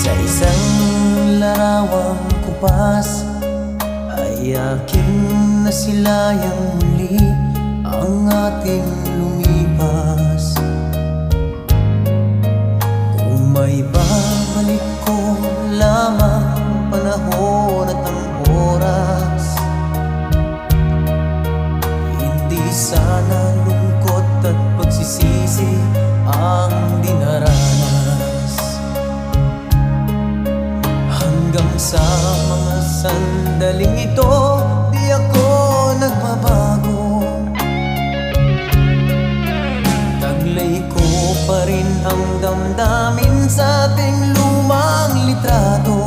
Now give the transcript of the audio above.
Sa isang larawang kupas ay aking nasilayang muli ang ating lumipas. Kung may babalik ko lamang ang panahon at ang oras, hindi sana lungkot at pagsisisi ang dinaranas. Hanggang sa mga sandaling ito, di ako nagbabago. Taglay ko pa rin ang damdamin sa ating lumang litrato.